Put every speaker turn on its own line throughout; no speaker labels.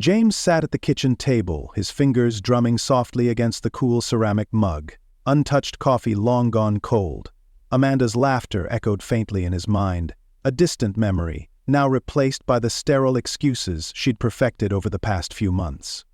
James sat at the kitchen table, his fingers drumming softly against the cool ceramic mug. Untouched coffee long gone cold. Amanda's laughter echoed faintly in his mind, a distant memory, now replaced by the sterile excuses she'd perfected over the past few months.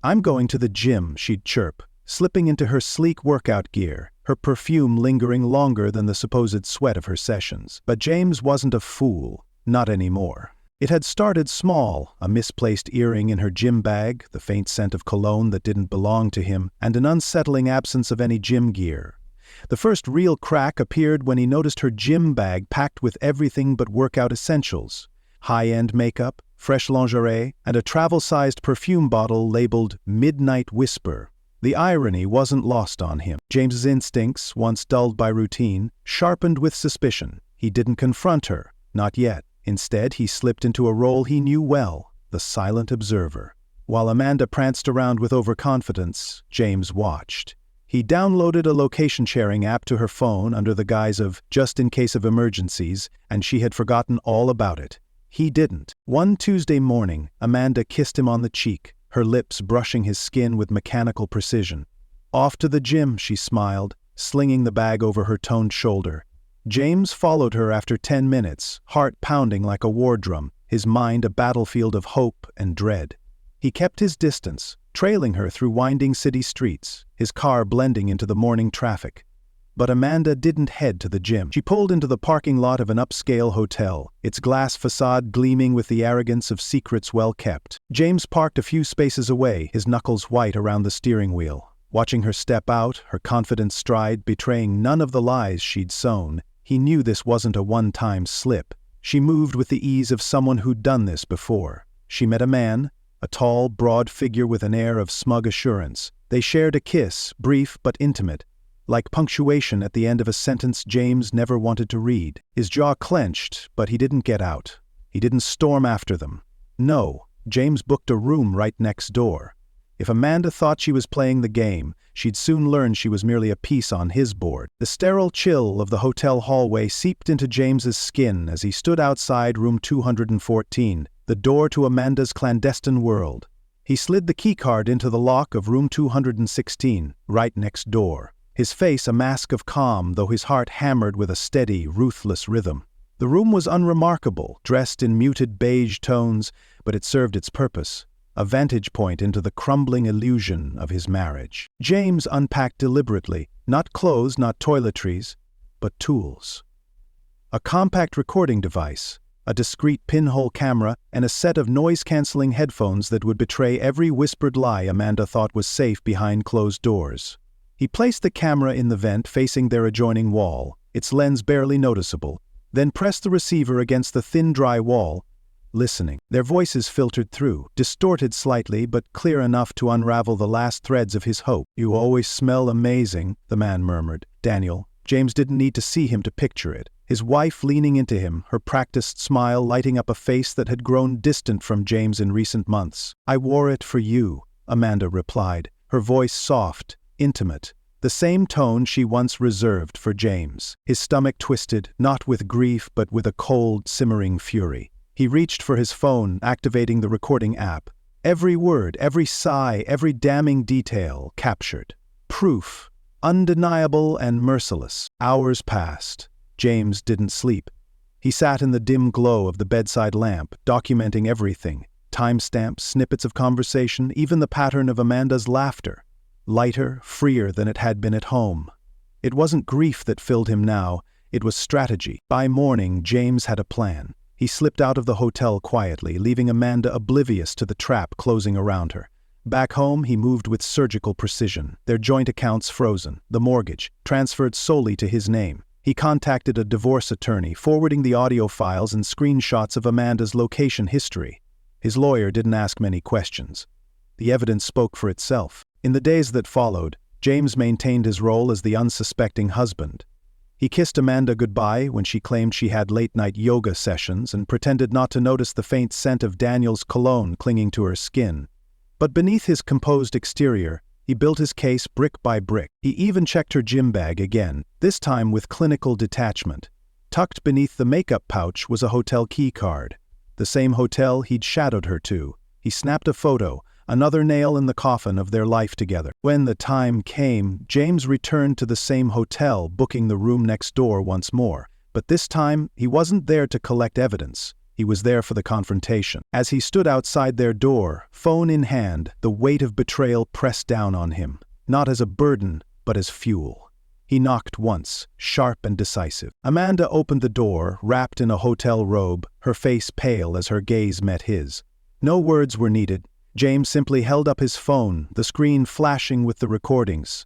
"I'm going to the gym," she'd chirp, slipping into her sleek workout gear, her perfume lingering longer than the supposed sweat of her sessions. But James wasn't a fool, not anymore. It had started small, a misplaced earring in her gym bag, the faint scent of cologne that didn't belong to him, and an unsettling absence of any gym gear. The first real crack appeared when he noticed her gym bag packed with everything but workout essentials: high-end makeup, fresh lingerie, and a travel-sized perfume bottle labeled Midnight Whisper. The irony wasn't lost on him. James's instincts, once dulled by routine, sharpened with suspicion. He didn't confront her, not yet. Instead, he slipped into a role he knew well, the silent observer. While Amanda pranced around with overconfidence, James watched. He downloaded a location-sharing app to her phone under the guise of just in case of emergencies, and she had forgotten all about it. He didn't. One Tuesday morning, Amanda kissed him on the cheek, her lips brushing his skin with mechanical precision. "Off to the gym," she smiled, slinging the bag over her toned shoulder. James followed her after 10 minutes, heart pounding like a war drum, his mind a battlefield of hope and dread. He kept his distance, trailing her through winding city streets, his car blending into the morning traffic. But Amanda didn't head to the gym. She pulled into the parking lot of an upscale hotel, its glass facade gleaming with the arrogance of secrets well kept. James parked a few spaces away, his knuckles white around the steering wheel. Watching her step out, her confident stride betraying none of the lies she'd sown, he knew this wasn't a one-time slip. She moved with the ease of someone who'd done this before. She met a man, a tall, broad figure with an air of smug assurance. They shared a kiss, brief but intimate, like punctuation at the end of a sentence James never wanted to read. His jaw clenched, but he didn't get out. He didn't storm after them. No, James booked a room right next door. If Amanda thought she was playing the game, she'd soon learn she was merely a piece on his board. The sterile chill of the hotel hallway seeped into James's skin as he stood outside room 214, the door to Amanda's clandestine world. He slid the keycard into the lock of room 216, right next door. His face a mask of calm, though his heart hammered with a steady, ruthless rhythm. The room was unremarkable, dressed in muted beige tones, but it served its purpose. A vantage point into the crumbling illusion of his marriage. James unpacked deliberately, not clothes, not toiletries, but tools. A compact recording device, a discreet pinhole camera, and a set of noise-canceling headphones that would betray every whispered lie Amanda thought was safe behind closed doors. He placed the camera in the vent facing their adjoining wall, its lens barely noticeable, then pressed the receiver against the thin, dry wall, listening. Their voices filtered through, distorted slightly but clear enough to unravel the last threads of his hope. "You always smell amazing," the man murmured. Daniel. James didn't need to see him to picture it. His wife leaning into him, her practiced smile lighting up a face that had grown distant from James in recent months. "I wore it for you," Amanda replied, her voice soft, intimate, the same tone she once reserved for James. His stomach twisted, not with grief but with a cold, simmering fury. He reached for his phone, activating the recording app. Every word, every sigh, every damning detail captured. Proof, undeniable and merciless. Hours passed. James didn't sleep. He sat in the dim glow of the bedside lamp, documenting everything. Timestamps, snippets of conversation, even the pattern of Amanda's laughter. Lighter, freer than it had been at home. It wasn't grief that filled him now, it was strategy. By morning, James had a plan. He slipped out of the hotel quietly, leaving Amanda oblivious to the trap closing around her. Back home, he moved with surgical precision, their joint accounts frozen, the mortgage transferred solely to his name. He contacted a divorce attorney, forwarding the audio files and screenshots of Amanda's location history. His lawyer didn't ask many questions. The evidence spoke for itself. In the days that followed, James maintained his role as the unsuspecting husband. He kissed Amanda goodbye when she claimed she had late-night yoga sessions and pretended not to notice the faint scent of Daniel's cologne clinging to her skin. But beneath his composed exterior, he built his case brick by brick. He even checked her gym bag again, this time with clinical detachment. Tucked beneath the makeup pouch was a hotel key card, the same hotel he'd shadowed her to. He snapped a photo, another nail in the coffin of their life together. When the time came, James returned to the same hotel, booking the room next door once more. But this time, he wasn't there to collect evidence. He was there for the confrontation. As he stood outside their door, phone in hand, the weight of betrayal pressed down on him, not as a burden, but as fuel. He knocked once, sharp and decisive. Amanda opened the door, wrapped in a hotel robe, her face pale as her gaze met his. No words were needed. James simply held up his phone, the screen flashing with the recordings.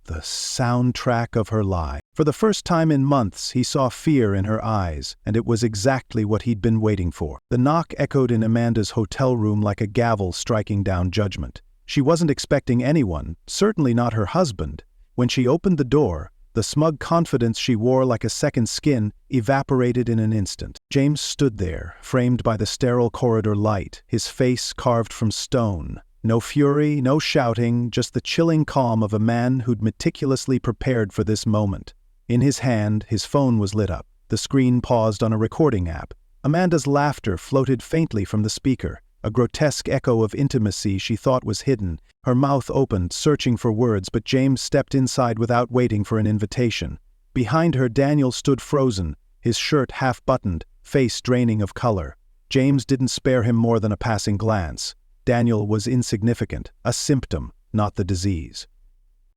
The soundtrack of her lie. For the first time in months, he saw fear in her eyes, and it was exactly what he'd been waiting for. The knock echoed in Amanda's hotel room like a gavel striking down judgment. She wasn't expecting anyone, certainly not her husband. When she opened the door, the smug confidence she wore like a second skin evaporated in an instant. James stood there, framed by the sterile corridor light, his face carved from stone. No fury, no shouting, just the chilling calm of a man who'd meticulously prepared for this moment. In his hand, his phone was lit up. The screen paused on a recording app. Amanda's laughter floated faintly from the speaker, a grotesque echo of intimacy she thought was hidden. Her mouth opened, searching for words, but James stepped inside without waiting for an invitation. Behind her, Daniel stood frozen, his shirt half-buttoned, face draining of color. James didn't spare him more than a passing glance. Daniel was insignificant, a symptom, not the disease.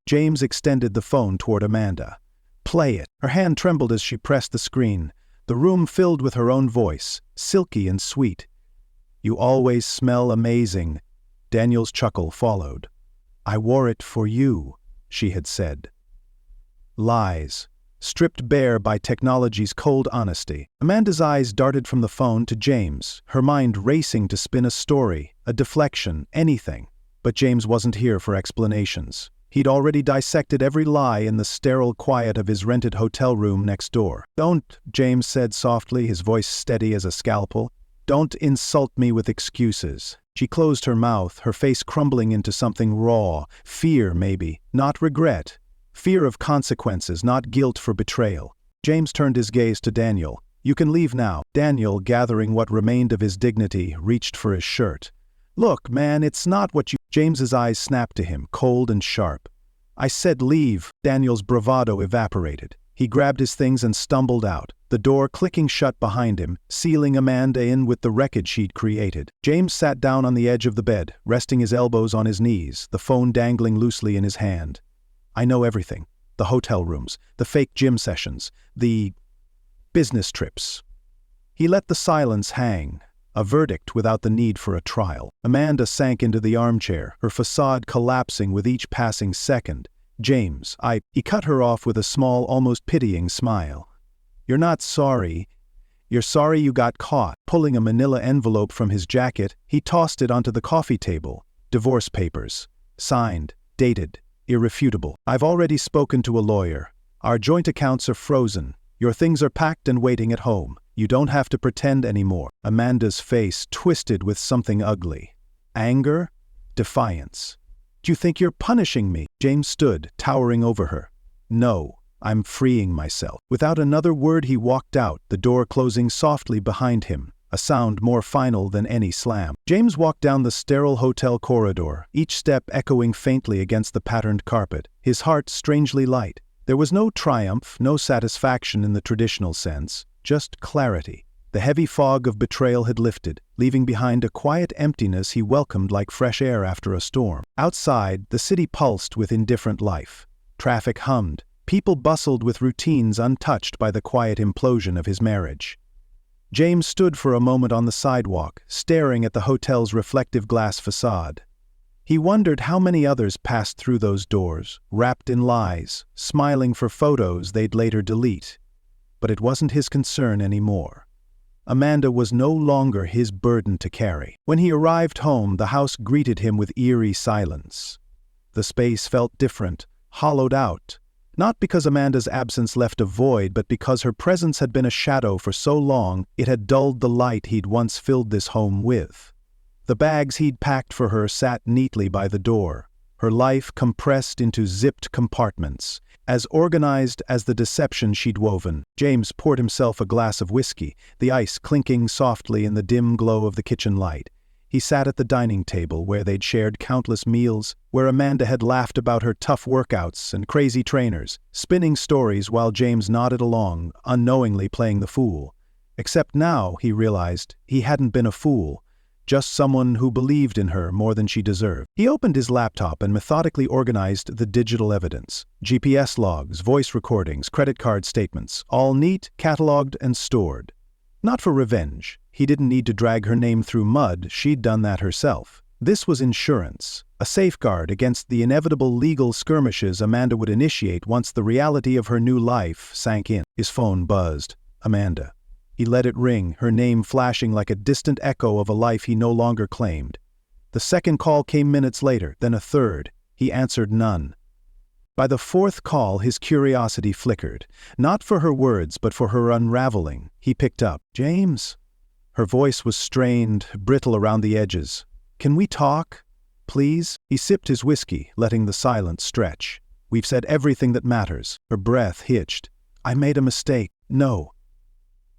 James extended the phone toward Amanda. "Play it." Her hand trembled as she pressed the screen. The room filled with her own voice, silky and sweet. "You always smell amazing." Daniel's chuckle followed. "I wore it for you," she had said. Lies. Stripped bare by technology's cold honesty. Amanda's eyes darted from the phone to James, her mind racing to spin a story, a deflection, anything. But James wasn't here for explanations. He'd already dissected every lie in the sterile quiet of his rented hotel room next door. "Don't," James said softly, his voice steady as a scalpel. "Don't insult me with excuses." She closed her mouth, her face crumbling into something raw. Fear, maybe, not regret. Fear of consequences, not guilt for betrayal. James turned his gaze to Daniel. "You can leave now." Daniel, gathering what remained of his dignity, reached for his shirt. "Look, man, it's not what you—" James's eyes snapped to him, cold and sharp. "I said leave." Daniel's bravado evaporated. He grabbed his things and stumbled out, the door clicking shut behind him, sealing Amanda in with the wreckage she'd created. James sat down on the edge of the bed, resting his elbows on his knees, the phone dangling loosely in his hand. "I know everything. The hotel rooms, the fake gym sessions, the business trips." He let the silence hang, a verdict without the need for a trial. Amanda sank into the armchair, her facade collapsing with each passing second. "James, He cut her off with a small, almost pitying smile. "You're not sorry. You're sorry you got caught." Pulling a manila envelope from his jacket, he tossed it onto the coffee table. Divorce papers. Signed, dated, irrefutable. "I've already spoken to a lawyer. Our joint accounts are frozen. Your things are packed and waiting at home. You don't have to pretend anymore." Amanda's face twisted with something ugly. Anger? Defiance. "Do you think you're punishing me?" James stood, towering over her. "No, I'm freeing myself." Without another word he walked out, the door closing softly behind him, a sound more final than any slam. James walked down the sterile hotel corridor, each step echoing faintly against the patterned carpet, his heart strangely light. There was no triumph, no satisfaction in the traditional sense, just clarity. The heavy fog of betrayal had lifted, leaving behind a quiet emptiness he welcomed like fresh air after a storm. Outside, the city pulsed with indifferent life. Traffic hummed. People bustled with routines untouched by the quiet implosion of his marriage. James stood for a moment on the sidewalk, staring at the hotel's reflective glass facade. He wondered how many others passed through those doors, wrapped in lies, smiling for photos they'd later delete. But it wasn't his concern anymore. Amanda was no longer his burden to carry. When he arrived home, the house greeted him with eerie silence. The space felt different, hollowed out. Not because Amanda's absence left a void, but because her presence had been a shadow for so long it had dulled the light he'd once filled this home with. The bags he'd packed for her sat neatly by the door, her life compressed into zipped compartments, as organized as the deception she'd woven. James poured himself a glass of whiskey, the ice clinking softly in the dim glow of the kitchen light. He sat at the dining table where they'd shared countless meals, where Amanda had laughed about her tough workouts and crazy trainers, spinning stories while James nodded along, unknowingly playing the fool. Except now, he realized, he hadn't been a fool, just someone who believed in her more than she deserved. He opened his laptop and methodically organized the digital evidence. GPS logs, voice recordings, credit card statements, all neat, cataloged, and stored. Not for revenge. He didn't need to drag her name through mud, she'd done that herself. This was insurance, a safeguard against the inevitable legal skirmishes Amanda would initiate once the reality of her new life sank in. His phone buzzed. Amanda. He let it ring, her name flashing like a distant echo of a life he no longer claimed. The second call came minutes later, then a third. He answered none. By the fourth call, his curiosity flickered. Not for her words, but for her unraveling. He picked up. James? Her voice was strained, brittle around the edges. Can we talk? Please? He sipped his whiskey, letting the silence stretch. We've said everything that matters. Her breath hitched. I made a mistake. No.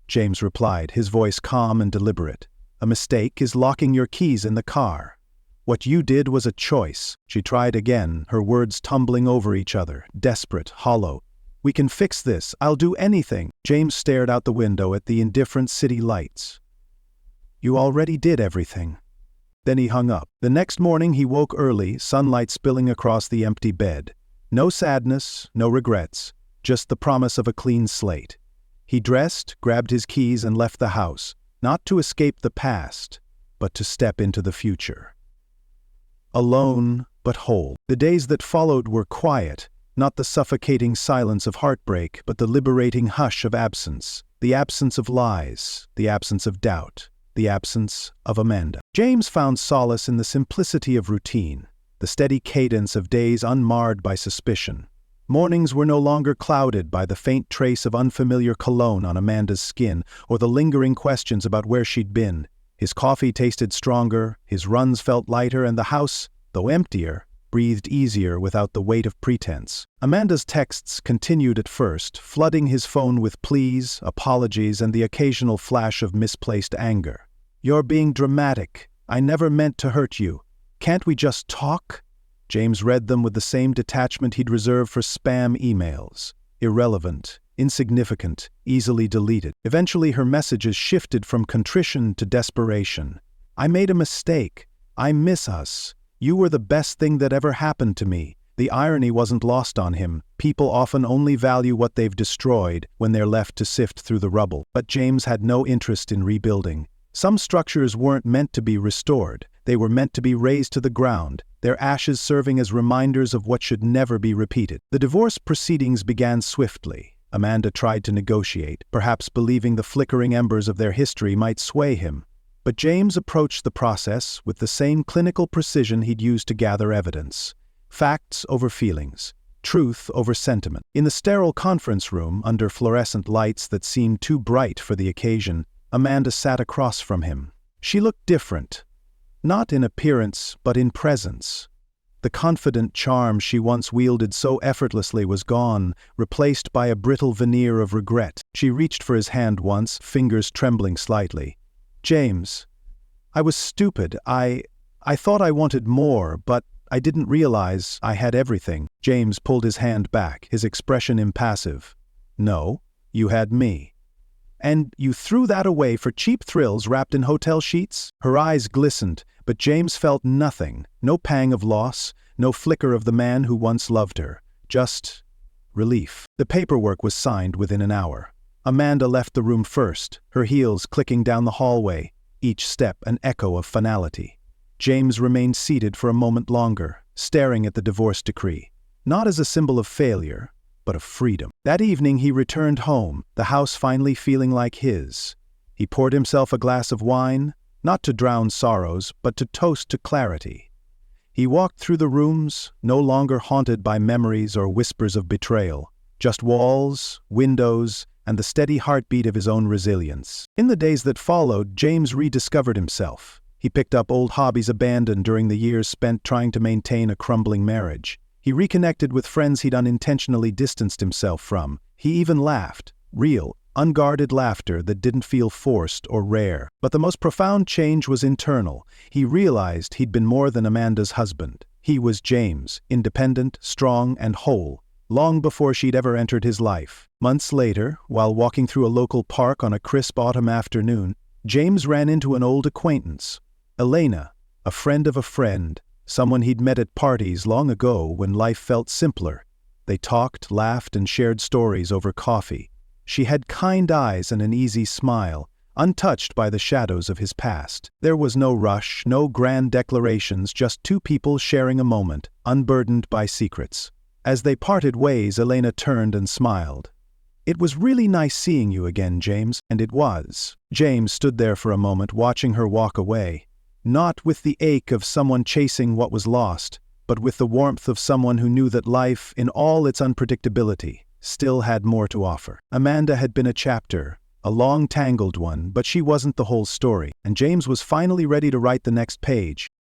James replied, his voice calm and deliberate. A mistake is locking your keys in the car. What you did was a choice. She tried again, her words tumbling over each other, desperate, hollow. We can fix this. I'll do anything. James stared out the window at the indifferent city lights. You already did everything. Then he hung up. The next morning he woke early, sunlight spilling across the empty bed. No sadness, no regrets, just the promise of a clean slate. He dressed, grabbed his keys and left the house, not to escape the past, but to step into the future. Alone, but whole. The days that followed were quiet, not the suffocating silence of heartbreak, but the liberating hush of absence. The absence of lies, the absence of doubt, the absence of Amanda. James found solace in the simplicity of routine, the steady cadence of days unmarred by suspicion. Mornings were no longer clouded by the faint trace of unfamiliar cologne on Amanda's skin or the lingering questions about where she'd been. His coffee tasted stronger, his runs felt lighter, and the house, though emptier, breathed easier without the weight of pretense. Amanda's texts continued at first, flooding his phone with pleas, apologies, and the occasional flash of misplaced anger. You're being dramatic. I never meant to hurt you. Can't we just talk? James read them with the same detachment he'd reserved for spam emails. Irrelevant, insignificant, easily deleted. Eventually her messages shifted from contrition to desperation. I made a mistake. I miss us. You were the best thing that ever happened to me. The irony wasn't lost on him. People often only value what they've destroyed when they're left to sift through the rubble. But James had no interest in rebuilding. Some structures weren't meant to be restored. They were meant to be razed to the ground, their ashes serving as reminders of what should never be repeated. The divorce proceedings began swiftly. Amanda tried to negotiate, perhaps believing the flickering embers of their history might sway him. But James approached the process with the same clinical precision he'd used to gather evidence. Facts over feelings, truth over sentiment. In the sterile conference room, under fluorescent lights that seemed too bright for the occasion, Amanda sat across from him. She looked different. Not in appearance, but in presence. The confident charm she once wielded so effortlessly was gone, replaced by a brittle veneer of regret. She reached for his hand once, fingers trembling slightly. James, I was stupid. I thought I wanted more, but I didn't realize I had everything. James pulled his hand back, his expression impassive. No, you had me. And you threw that away for cheap thrills wrapped in hotel sheets? Her eyes glistened, but James felt nothing. No pang of loss, no flicker of the man who once loved her. Just relief. The paperwork was signed within an hour. Amanda left the room first, her heels clicking down the hallway, each step an echo of finality. James remained seated for a moment longer, staring at the divorce decree. Not as a symbol of failure, but of freedom. That evening he returned home, the house finally feeling like his. He poured himself a glass of wine, not to drown sorrows, but to toast to clarity. He walked through the rooms, no longer haunted by memories or whispers of betrayal, just walls, windows, and the steady heartbeat of his own resilience. In the days that followed, James rediscovered himself. He picked up old hobbies abandoned during the years spent trying to maintain a crumbling marriage. He reconnected with friends he'd unintentionally distanced himself from. He even laughed, real, unguarded laughter that didn't feel forced or rare. But the most profound change was internal. He realized he'd been more than Amanda's husband. He was James, independent, strong, and whole, long before she'd ever entered his life. Months later, while walking through a local park on a crisp autumn afternoon, James ran into an old acquaintance, Elena, a friend of a friend, someone he'd met at parties long ago when life felt simpler. They talked, laughed, and shared stories over coffee. She had kind eyes and an easy smile, untouched by the shadows of his past. There was no rush, no grand declarations, just two people sharing a moment, unburdened by secrets. As they parted ways, Elena turned and smiled. "It was really nice seeing you again, James," and it was. James stood there for a moment, watching her walk away, not with the ache of someone chasing what was lost, but with the warmth of someone who knew that life, in all its unpredictability, still had more to offer. Amanda had been a chapter, a long tangled one, but she wasn't the whole story, and James was finally ready to write the next page.